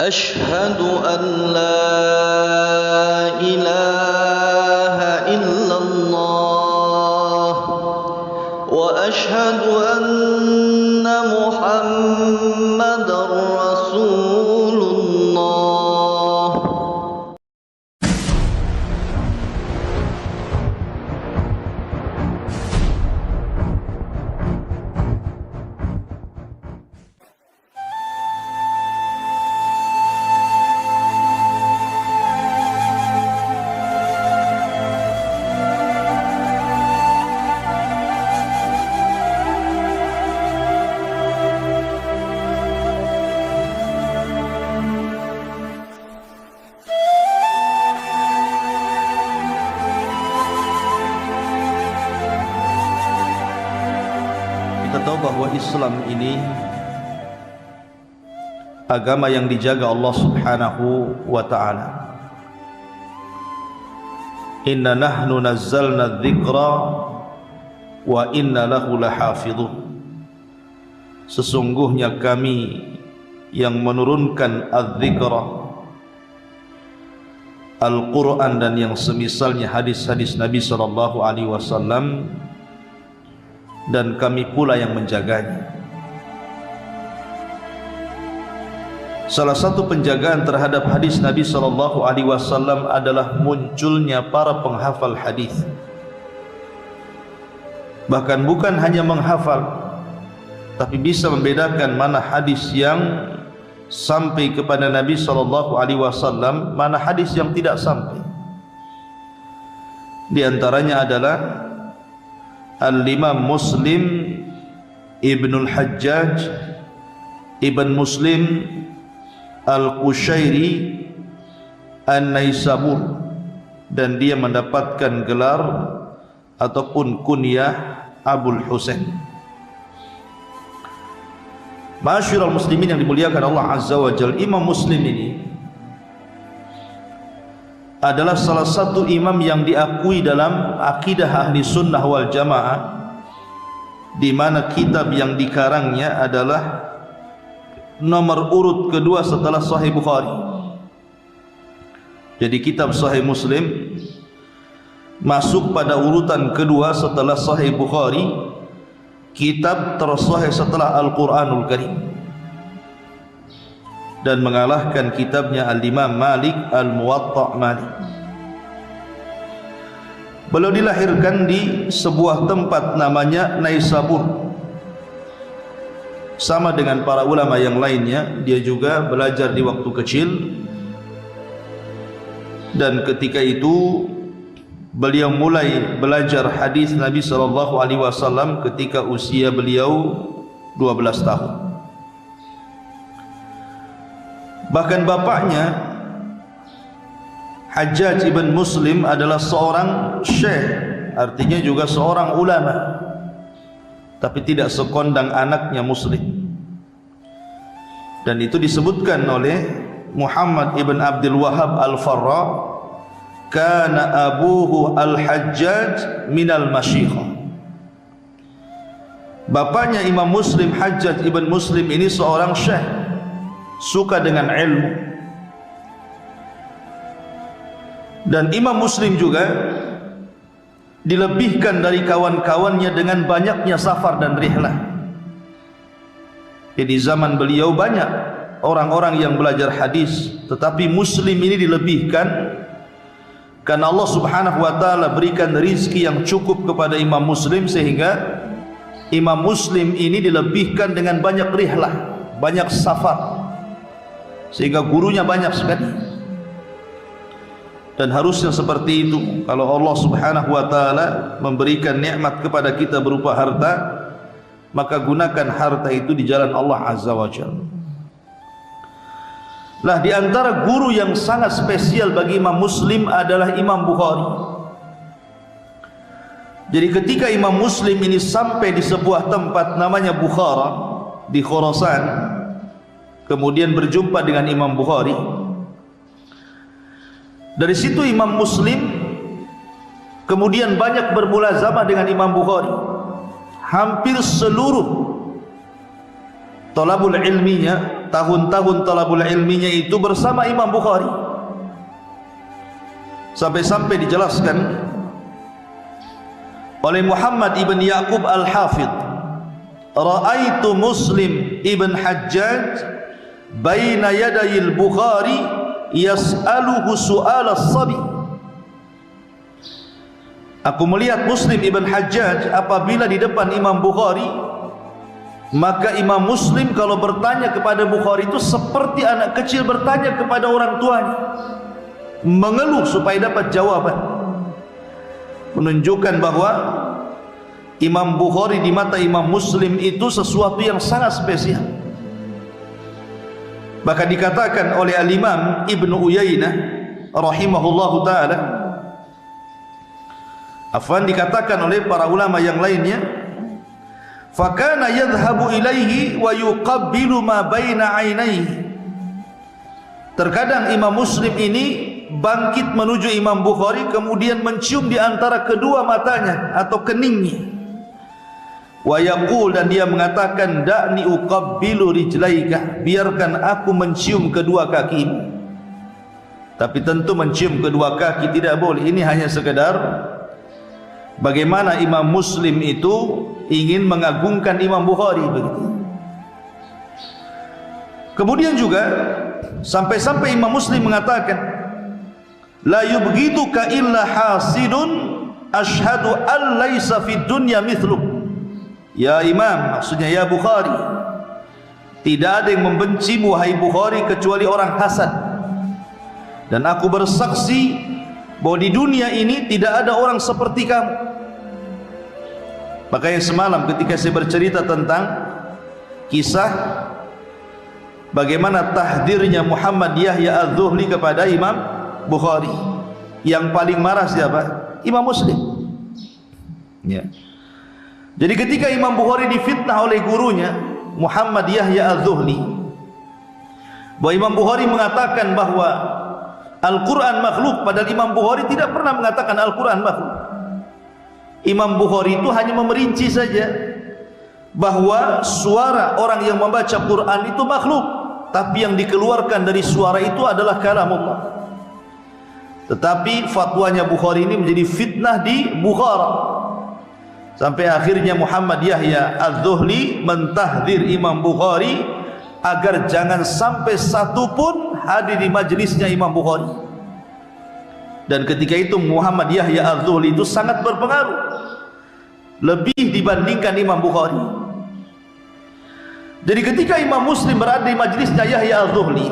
أشهد أن لا إله إلا الله وأشهد أن محمدا رسول الله. Kita tahu bahwa Islam ini agama yang dijaga Allah Subhanahu wa ta'ala. Inna nahnu nazzalna dzikra wa inna lahu lahafidhun. Sesungguhnya kami yang menurunkan adz-dzikra, Al-Quran dan yang semisalnya hadis-hadis Nabi sallallahu alaihi wasallam, dan kami pula yang menjaganya. Salah satu penjagaan terhadap hadis Nabi sallallahu alaihi wasallam adalah munculnya para penghafal hadis. Bahkan bukan hanya menghafal, tapi bisa membedakan mana hadis yang sampai kepada Nabi sallallahu alaihi wasallam, mana hadis yang tidak sampai. Di antaranya adalah Al-Imam Muslim Ibnul Hajjaj Ibn Muslim Al-Qushairi An-Naisabur, dan dia mendapatkan gelar ataupun kunyah Abul Husain. Ma'asyiral muslimin yang dimuliakan Allah Azza wa Jalla, Imam Muslim ini adalah salah satu imam yang diakui dalam akidah ahli sunnah wal jamaah, di mana kitab yang dikarangnya adalah nomor urut kedua setelah Sahih Bukhari. Jadi kitab Sahih Muslim masuk pada urutan kedua setelah Sahih Bukhari, kitab tersahih setelah Al-Quranul Karim, dan mengalahkan kitabnya Al-Imam Malik Al-Muwatta' Malik. Beliau dilahirkan di sebuah tempat namanya Naisabur. Sama dengan para ulama yang lainnya, dia juga belajar di waktu kecil, dan ketika itu beliau mulai belajar hadis Nabi sallallahu alaihi wasallam ketika usia beliau 12 tahun. Bahkan bapaknya Hajjaj ibn Muslim adalah seorang syekh, artinya juga seorang ulama, tapi tidak sekondang anaknya Muslim. Dan itu disebutkan oleh Muhammad ibn Abdul Wahhab Al-Farra, kana abuhu Al-Hajjaj minal masyikhah. Bapaknya Imam Muslim, Hajjaj ibn Muslim ini seorang syekh, suka dengan ilmu. Dan Imam Muslim juga dilebihkan dari kawan-kawannya dengan banyaknya safar dan rihlah. Jadi zaman beliau banyak orang-orang yang belajar hadis, tetapi Muslim ini dilebihkan karena Allah Subhanahu wa ta'ala berikan rizki yang cukup kepada Imam Muslim, sehingga Imam Muslim ini dilebihkan dengan banyak rihlah, banyak safar, sehingga gurunya banyak sekali. Dan harusnya seperti itu. Kalau Allah Subhanahu wa ta'ala memberikan nikmat kepada kita berupa harta, maka gunakan harta itu di jalan Allah Azza wa Jalla. Nah, di antara guru yang sangat spesial bagi Imam Muslim adalah Imam Bukhari. Jadi ketika Imam Muslim ini sampai di sebuah tempat namanya Bukhara di Khurasan, kemudian berjumpa dengan Imam Bukhari, dari situ Imam Muslim kemudian banyak bermulazamah dengan Imam Bukhari. Hampir seluruh thalabul ilminya, tahun-tahun talabul ilminya itu bersama Imam Bukhari, sampai-sampai dijelaskan oleh Muhammad ibn Yaqub al-Hafidh, ra'aitu Muslim ibn Hajjaj baina yadayil Bukhari yas'aluhu su'al as-sabi. Aku melihat Muslim ibn Hajjaj apabila di depan Imam Bukhari, maka Imam Muslim kalau bertanya kepada Bukhari itu seperti anak kecil bertanya kepada orang tuanya, mengeluh supaya dapat jawaban. Menunjukkan bahwa Imam Bukhari di mata Imam Muslim itu sesuatu yang sangat spesial. Bahkan dikatakan oleh Al-Imam Ibnu Uyainah rahimahullahu ta'ala, afwan, dikatakan oleh para ulama yang lainnya, fakana yadhhabu ilaihi wa yuqabbilu ma baina ainaihi. Terkadang Imam Muslim ini bangkit menuju Imam Bukhari, kemudian mencium di antara kedua matanya atau keningnya. Wa yaqul, dan dia mengatakan, da'ni uqabbilu rijlaika, biarkan aku mencium kedua kakimu. Tapi tentu mencium kedua kaki tidak boleh. Ini hanya sekedar bagaimana Imam Muslim itu ingin mengagungkan Imam Bukhari begitu. Kemudian juga sampai-sampai Imam Muslim mengatakan, la yubghiduka illa hasidun ashhadu an laisa fid dunya mithluk. Ya Imam, maksudnya ya Bukhari, tidak ada yang membencimu wahai Bukhari kecuali orang hasad, dan aku bersaksi bahwa di dunia ini tidak ada orang seperti kamu. Makanya semalam ketika saya bercerita tentang kisah bagaimana tahdirnya Muhammad Yahya Az-Zuhli kepada Imam Bukhari, yang paling marah siapa? Imam Muslim. Ya. Jadi ketika Imam Bukhari difitnah oleh gurunya Muhammad Yahya Az-Zuhli, bahwa Imam Bukhari mengatakan bahwa Al-Quran makhluk, padahal Imam Bukhari tidak pernah mengatakan Al-Quran makhluk. Imam Bukhari itu hanya memerinci saja bahwa suara orang yang membaca Quran itu makhluk, tapi yang dikeluarkan dari suara itu adalah kalamullah. Tetapi fatwanya Bukhari ini menjadi fitnah di Bukhara, sampai akhirnya Muhammad Yahya Az-Zuhli mentahdir Imam Bukhari agar jangan sampai satu pun hadir di majlisnya Imam Bukhari. Dan ketika itu Muhammad Yahya Az-Zuhli itu sangat berpengaruh, lebih dibandingkan Imam Bukhari. Jadi ketika Imam Muslim berada di majlisnya Yahya Az-Zuhli,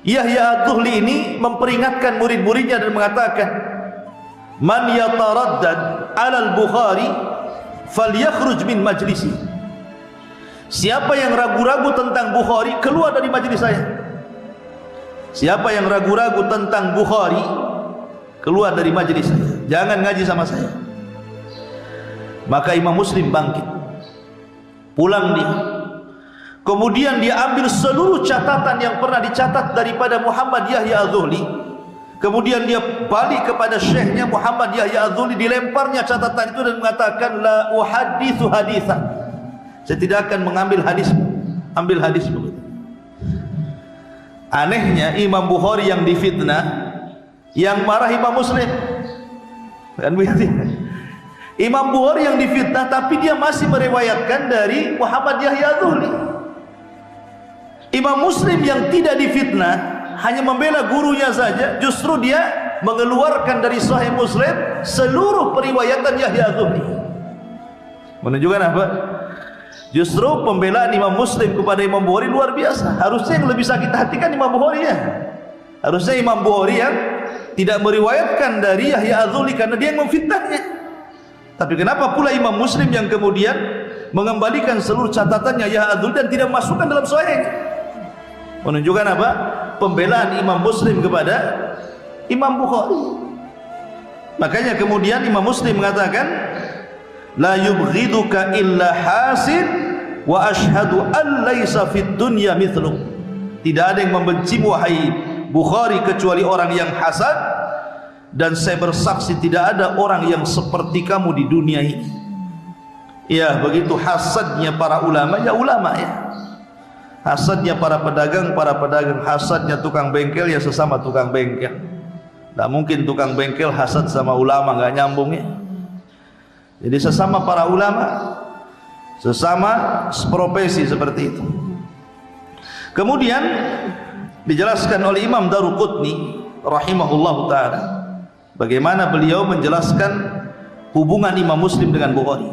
Yahya Az-Zuhli ini memperingatkan murid-muridnya dan mengatakan, man yataraddad 'ala al-Bukhari falyakhruj min majlisi. Siapa yang ragu-ragu tentang Bukhari, keluar dari majlis saya. Siapa yang ragu-ragu tentang Bukhari, keluar dari majlis saya, jangan ngaji sama saya. Maka Imam Muslim bangkit, pulang dia. Kemudian dia ambil seluruh catatan yang pernah dicatat daripada Muhammad Yahya Az-Zuhli. Kemudian dia balik kepada syekhnya Muhammad Yahya Az-Zuhli, dilemparnya catatan itu dan mengatakan, la uhaditsu haditsan, saya tidak akan mengambil hadis, ambil hadis begitu. Anehnya Imam Bukhari yang difitnah, yang marah Imam Muslim. Kan begitu. Imam Bukhari yang difitnah, tapi dia masih meriwayatkan dari Muhammad Yahya Az-Zuhli. Imam Muslim yang tidak difitnah, hanya membela gurunya saja, justru dia mengeluarkan dari Sahih Muslim seluruh periwayatan Yahya Az-Zuhli. Menunjukkan apa? Justru pembelaan Imam Muslim kepada Imam Bukhari luar biasa. Harusnya yang lebih sakit hati kan Imam Bukhari ya. Harusnya Imam Bukhari yang tidak meriwayatkan dari Yahya Az-Zuhli karena dia yang memfitnahnya. Tapi kenapa pula Imam Muslim yang kemudian mengembalikan seluruh catatannya Yahya Az-Zuhli dan tidak masukkan dalam sahihnya? Menunjukkan apa? Pembelaan Imam Muslim kepada Imam Bukhari. Makanya kemudian Imam Muslim mengatakan, la yubghiduka illa hasid wa ashhadu an laisa fid dunya mithluk. Tidak ada yang membencimu wahai Bukhari kecuali orang yang hasad, dan saya bersaksi tidak ada orang yang seperti kamu di dunia ini. Ya, begitu hasadnya para ulama, ya ulama ya. Hasadnya para pedagang, hasadnya tukang bengkel, ya sesama tukang bengkel. Tak mungkin tukang bengkel hasad sama ulama, nggak nyambung ya. Jadi sesama para ulama, sesama profesi seperti itu. Kemudian dijelaskan oleh Imam Daruqutni rahimahullah ta'ala bagaimana beliau menjelaskan hubungan Imam Muslim dengan Bukhari.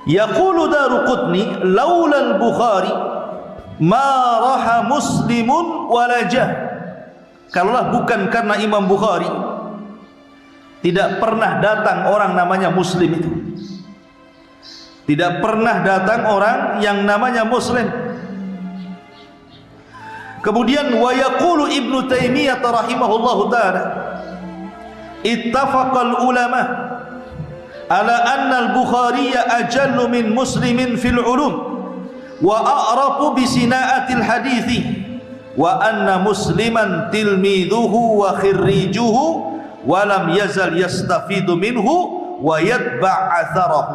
Yaqulu Daruqutni laula al-Bukhari ma raha muslimun walajah. Kalaulah bukan karena Imam Bukhari, tidak pernah datang orang namanya Muslim itu. Tidak pernah datang orang yang namanya Muslim. Kemudian wa yaqulu Ibnu Taimiyah rahimahullahu taala ittafaqal ulama ala anna al-Bukhari ajallu min Muslimin fil ulum wa a'rafu bi sina'atil hadithi wa anna Musliman tilmidhuhu wa khirrijuhu wa lam yazal yastafidu minhu wa yatba' atharahu.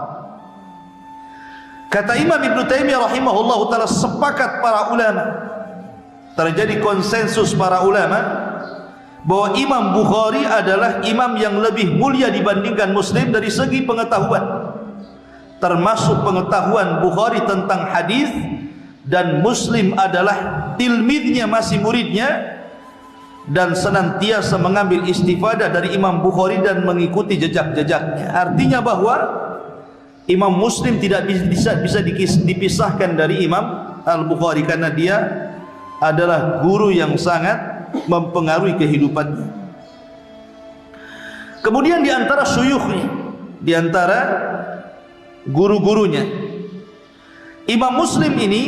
Kata Imam Ibnu Taimiyah rahimahullahu taala, sepakat para ulama, terjadi konsensus para ulama bahwa Imam Bukhari adalah imam yang lebih mulia dibandingkan Muslim dari segi pengetahuan, termasuk pengetahuan Bukhari tentang hadis, dan Muslim adalah tilmidnya, masih muridnya, dan senantiasa mengambil istifadah dari Imam Bukhari dan mengikuti jejak-jejaknya. Artinya bahwa Imam Muslim tidak bisa dipisahkan dari Imam Al-Bukhari karena dia adalah guru yang sangat mempengaruhi kehidupannya. Kemudian di antara syuyukhnya, di antara guru-gurunya, Imam Muslim ini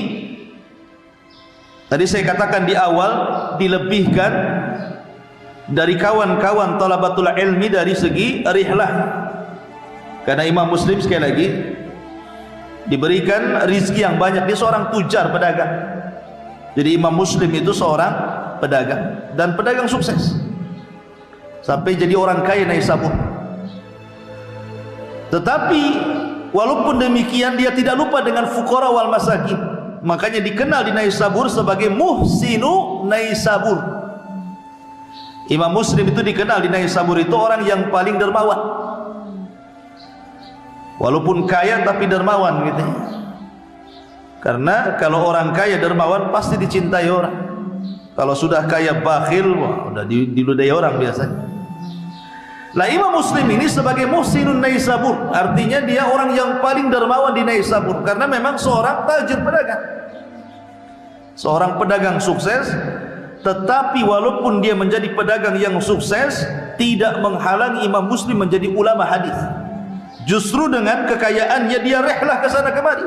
tadi saya katakan di awal dilebihkan dari kawan-kawan talabatul ilmi dari segi rihlah. Karena Imam Muslim sekali lagi diberikan rizki yang banyak. Dia seorang tujar, pedagang. Jadi Imam Muslim itu seorang pedagang, dan pedagang sukses sampai jadi orang kaya Naisabur. Tetapi walaupun demikian dia tidak lupa dengan fuqara wal masakin. Makanya dikenal di Naisabur sebagai Muhsinu Naisabur. Imam Muslim itu dikenal di Naisabur itu orang yang paling dermawan. Walaupun kaya tapi dermawan gitu. Karena kalau orang kaya dermawan pasti dicintai orang. Kalau sudah kaya bakhil, wah, udah diludai orang biasanya. Lah Imam Muslim ini sebagai Muhsinun Naisabur, artinya dia orang yang paling dermawan di Naisabur, karena memang seorang tajir pedagang, seorang pedagang sukses. Tetapi walaupun dia menjadi pedagang yang sukses, tidak menghalangi Imam Muslim menjadi ulama hadis. Justru dengan kekayaannya dia rehlah ke sana kemari.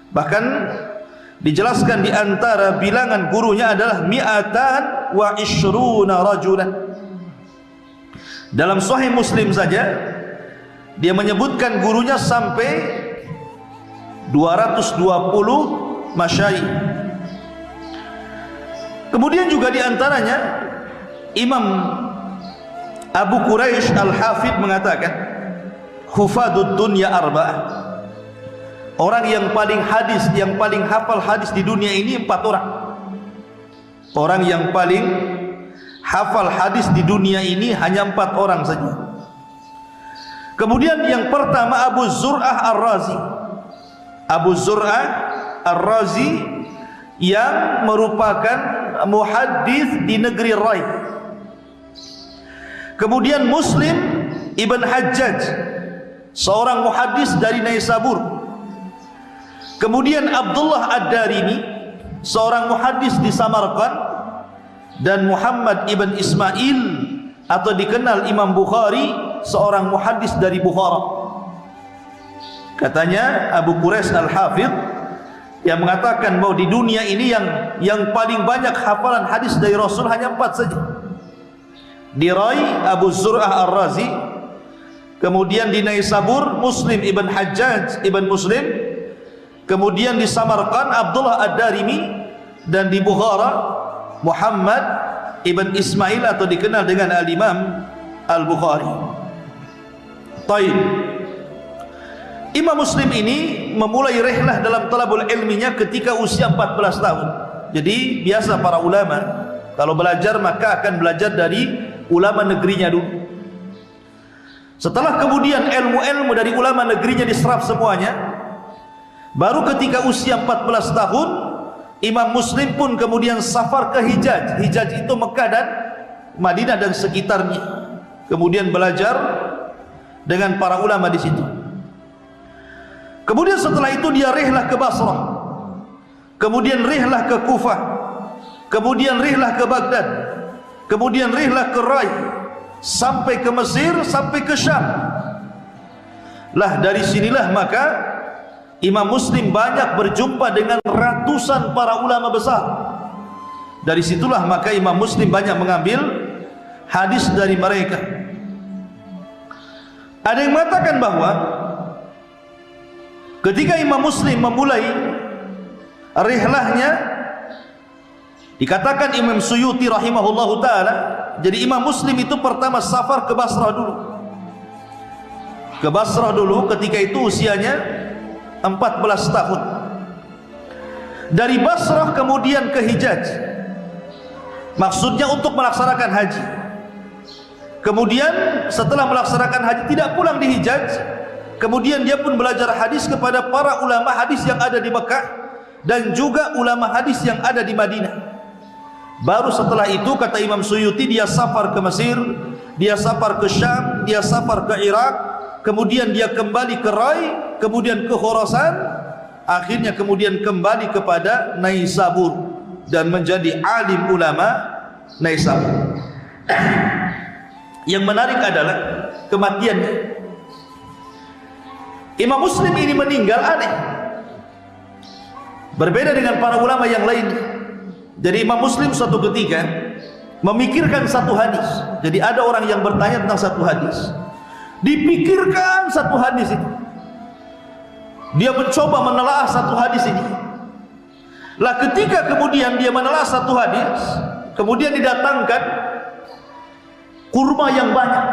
Bahkan dijelaskan di antara bilangan gurunya adalah mi'atan wa ishruna rajulan. Dalam Sahih Muslim saja dia menyebutkan gurunya sampai 220 masyayikh. Kemudian juga di antaranya Imam Abu Quraish Al-Hafidh mengatakan hufadud dunya arba'ah. Orang yang paling hadis, yang paling hafal hadis di dunia ini 4 orang. Orang yang paling hafal hadis di dunia ini hanya 4 orang saja. Kemudian yang pertama Abu Zur'ah Ar-Razi. Abu Zur'ah Ar-Razi yang merupakan muhaddis di negeri Rai. Kemudian Muslim Ibn Hajjaj, seorang muhaddis dari Naisabur. Kemudian Abdullah Ad-Darimi, seorang muhaddis di Samarqand, dan Muhammad ibn Ismail atau dikenal Imam Bukhari, seorang muhaddis dari Bukhara. Katanya Abu Quraish Al-Hafidh yang mengatakan bahwa di dunia ini yang paling banyak hafalan hadis dari Rasul hanya 4 saja. Di Rai Abu Zur'ah Ar-Razi, kemudian di Naisabur Muslim ibn Hajjaj ibn Muslim, kemudian di Samarqand Abdullah Ad-Darimi, dan di Bukhara Muhammad ibn Ismail atau dikenal dengan Al-Imam Al-Bukhari. Taib. Imam Muslim ini memulai rihlah dalam talabul ilminya ketika usia 14 tahun. Jadi biasa para ulama kalau belajar maka akan belajar dari ulama negerinya dulu. Setelah kemudian ilmu-ilmu dari ulama negerinya diserap semuanya, baru ketika usia 14 tahun Imam Muslim pun kemudian safar ke Hijaz. Hijaz itu Mekah dan Madinah dan sekitarnya. Kemudian belajar dengan para ulama di situ. Kemudian setelah itu dia rihlah ke Basrah, kemudian rihlah ke Kufah, kemudian rihlah ke Baghdad, kemudian rihlah ke Rai, sampai ke Mesir, sampai ke Syam. Lah dari sinilah maka Imam Muslim banyak berjumpa dengan ratusan para ulama besar. Dari situlah maka Imam Muslim banyak mengambil hadis dari mereka. Ada yang mengatakan bahwa ketika Imam Muslim memulai rihlahnya, dikatakan Imam Suyuti rahimahullahu ta'ala, jadi Imam Muslim itu pertama safar ke Basrah dulu. Ke Basrah dulu ketika itu usianya 14 tahun. Dari Basrah kemudian ke Hijaz, maksudnya untuk melaksanakan haji. Kemudian setelah melaksanakan haji tidak pulang di Hijaz, kemudian dia pun belajar hadis kepada para ulama hadis yang ada di Mekah dan juga ulama hadis yang ada di Madinah. Baru setelah itu kata Imam Suyuti dia safar ke Mesir, dia safar ke Syam, dia safar ke Irak, kemudian dia kembali ke Rai, kemudian ke Khurasan, akhirnya kemudian kembali kepada Naisabur dan menjadi alim ulama Naisabur. Yang menarik adalah kematiannya. Imam Muslim ini meninggal aneh, berbeda dengan para ulama yang lain. Jadi Imam Muslim suatu ketika memikirkan satu hadis. Jadi ada orang yang bertanya tentang satu hadis, dipikirkan satu hadis itu, dia mencoba menelaah satu hadis ini. Lah ketika kemudian dia menelaah satu hadis, kemudian didatangkan kurma yang banyak,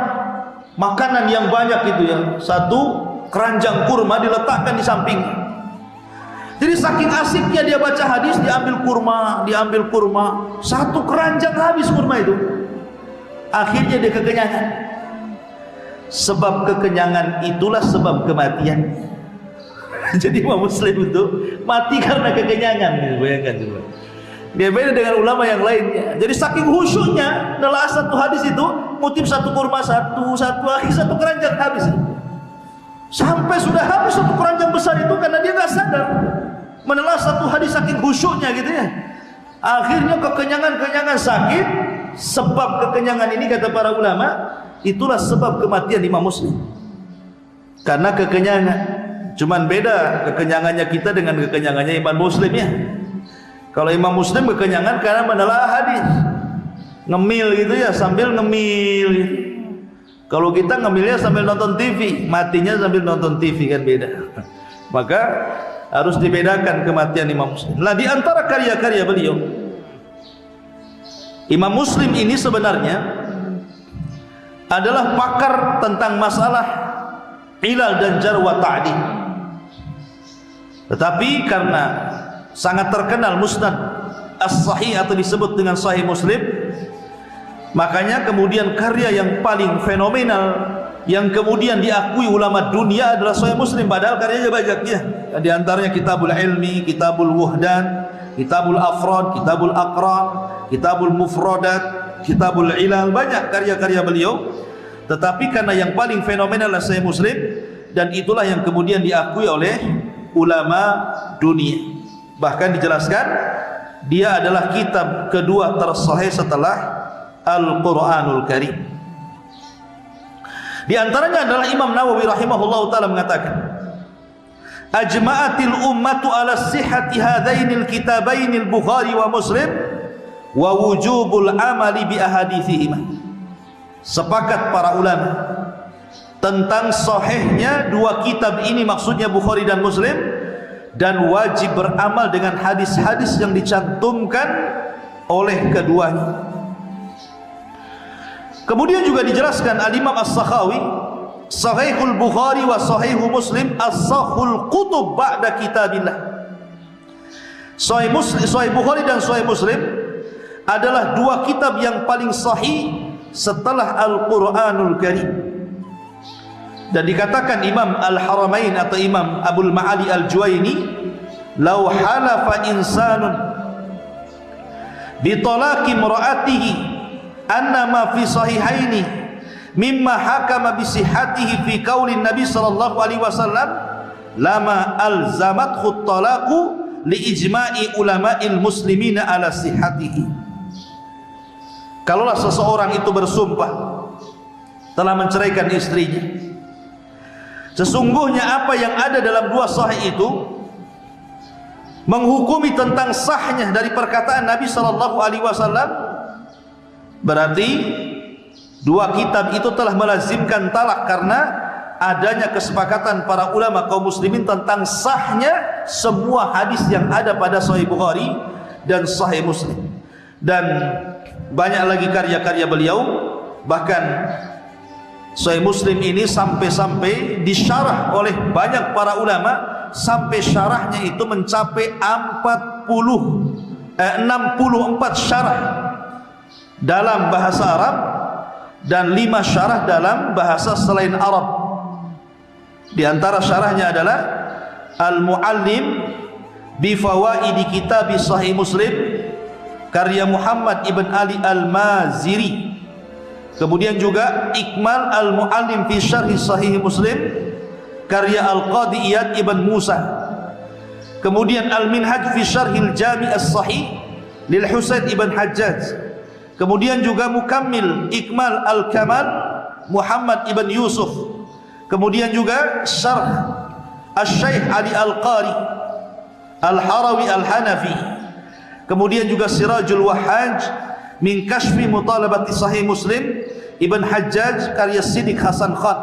makanan yang banyak itu ya, satu keranjang kurma diletakkan di sampingnya. Jadi saking asiknya dia baca hadis, diambil kurma, satu keranjang habis kurma itu. Akhirnya dia kekenyangan. Sebab kekenyangan itulah sebab kematian. Jadi Imam Muslim itu mati karena kekenyangan. Bayangkan coba. Dia beda dengan ulama yang lainnya. Jadi saking khusyuknya menelaah satu hadis itu, ngutip satu kurma satu, akhir satu keranjang habis. Sampai sudah habis satu keranjang besar itu karena dia nggak sadar menelaah satu hadis saking khusyuknya gitu ya. Akhirnya kekenyangan sakit. Sebab kekenyangan ini kata para ulama itulah sebab kematian Imam Muslim. Karena kekenyangan. Cuman beda kekenyangannya kita dengan kekenyangannya Imam Muslim ya. Kalau Imam Muslim kekenyangan karena menelaah hadis, ngemil gitu ya, sambil ngemil gitu. Kalau kita ngemilnya sambil nonton TV, matinya sambil nonton TV, kan beda. Maka harus dibedakan kematian Imam Muslim. Nah, di antara karya-karya beliau, Imam Muslim ini sebenarnya adalah pakar tentang masalah ilal dan jar wa ta'dil. Tetapi karena sangat terkenal musnad as-sahih atau disebut dengan sahih Muslim, makanya kemudian karya yang paling fenomenal yang kemudian diakui ulama dunia adalah sahih Muslim, padahal karyanya banyak ya. Di antaranya Kitabul Ilmi, Kitabul Wuhdan, Kitabul Afrad, Kitabul Aqran, Kitabul Mufradat, Kitabul Ilal, banyak karya-karya beliau. Tetapi karena yang paling fenomenal adalah sahih Muslim, dan itulah yang kemudian diakui oleh ulama dunia. Bahkan dijelaskan dia adalah kitab kedua tersahih setelah Al-Quranul Karim. Di antaranya adalah Imam Nawawi rahimahullahu ta'ala mengatakan, ajma'atil ummatu ala sihhati hadainil kitabainil Bukhari wa Muslim wa wujubul amali bi ahadithihima. Sepakat para ulama tentang sahihnya dua kitab ini, maksudnya Bukhari dan Muslim, dan wajib beramal dengan hadis-hadis yang dicantumkan oleh keduanya. Kemudian juga dijelaskan Al-Imam As-Sakhawi Sahihul Bukhari wa Sahihu Muslim as-sahhul kutub ba'da kitabillah. Sahih Bukhari dan Sahih Muslim adalah dua kitab yang paling sahih setelah Al-Quranul Karim. Dan dikatakan Imam Al-Haramain atau Imam Abul Ma'ali Al-Juwaini, "Lau halafa insanun bi talaqi imra'atihi anna ma fi sahihaini mimma hakama bi sihhatihi fi qaulin Nabi sallallahu alaihi wasallam lama alzamathu at-talaqu li ijma'i ulama'il muslimina ala sihhatihi." Kalaulah seseorang itu bersumpah telah menceraikan istrinya, sesungguhnya apa yang ada dalam dua sahih itu menghukumi tentang sahnya dari perkataan Nabi sallallahu alaihi wasallam, berarti dua kitab itu telah melazimkan talak karena adanya kesepakatan para ulama kaum muslimin tentang sahnya semua hadis yang ada pada Sahih Bukhari dan Sahih Muslim. Dan banyak lagi karya-karya beliau, bahkan Sahih Muslim ini sampai-sampai disyarah oleh banyak para ulama, sampai syarahnya itu mencapai 64 syarah dalam bahasa Arab dan 5 syarah dalam bahasa selain Arab. Di antara syarahnya adalah Al-Muallim bi Fawaidi Kitab Sahih Muslim karya Muhammad ibn Ali Al-Maziri. Kemudian juga Ikmal Al-Muallim fi Syarh Sahih Muslim karya Al-Qadi Iyad ibn Musa. Kemudian Al-Minhaj fi Syarh Al-Jami' As-Sahih lil Husain ibn Hajjaj. Kemudian juga Mukammil Ikmal Al-Kamal Muhammad ibn Yusuf. Kemudian juga Syarh Al-Syaikh Ali Al-Qari Al-Harawi Al-Hanafi. Kemudian juga Sirajul Wahhaj min Kashfi Mutalabati Sahih Muslim Ibn Hajjaj karya Siddiq Hasan Khan,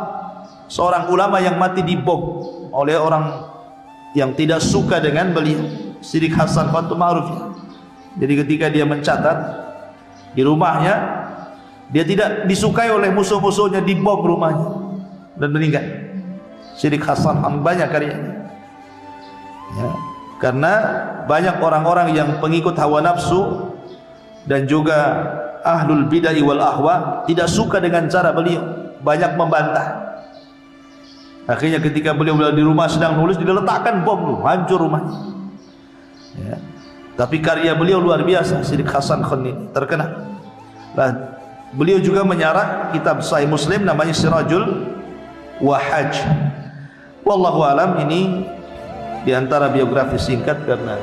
seorang ulama yang mati dibom oleh orang yang tidak suka dengan beliau. Siddiq Hasan Khan itu ma'ruf ya. Jadi ketika dia mencatat di rumahnya, dia tidak disukai oleh musuh-musuhnya, dibom rumahnya dan meninggal. Siddiq Hasan Khan banyak karyanya ya, karena banyak orang-orang yang pengikut hawa nafsu dan juga ahlul bid'ah wal ahwa tidak suka dengan cara beliau, banyak membantah. Akhirnya ketika beliau di rumah sedang nulis, diletakkan bom dulu, hancur rumahnya ya. Tapi karya beliau luar biasa, Siddiq Hasan Khan ini terkenal. Nah, beliau juga menyarah kitab Sahih Muslim namanya Sirajul Wahhaj. Wallahu alam, ini di antara biografi singkat karena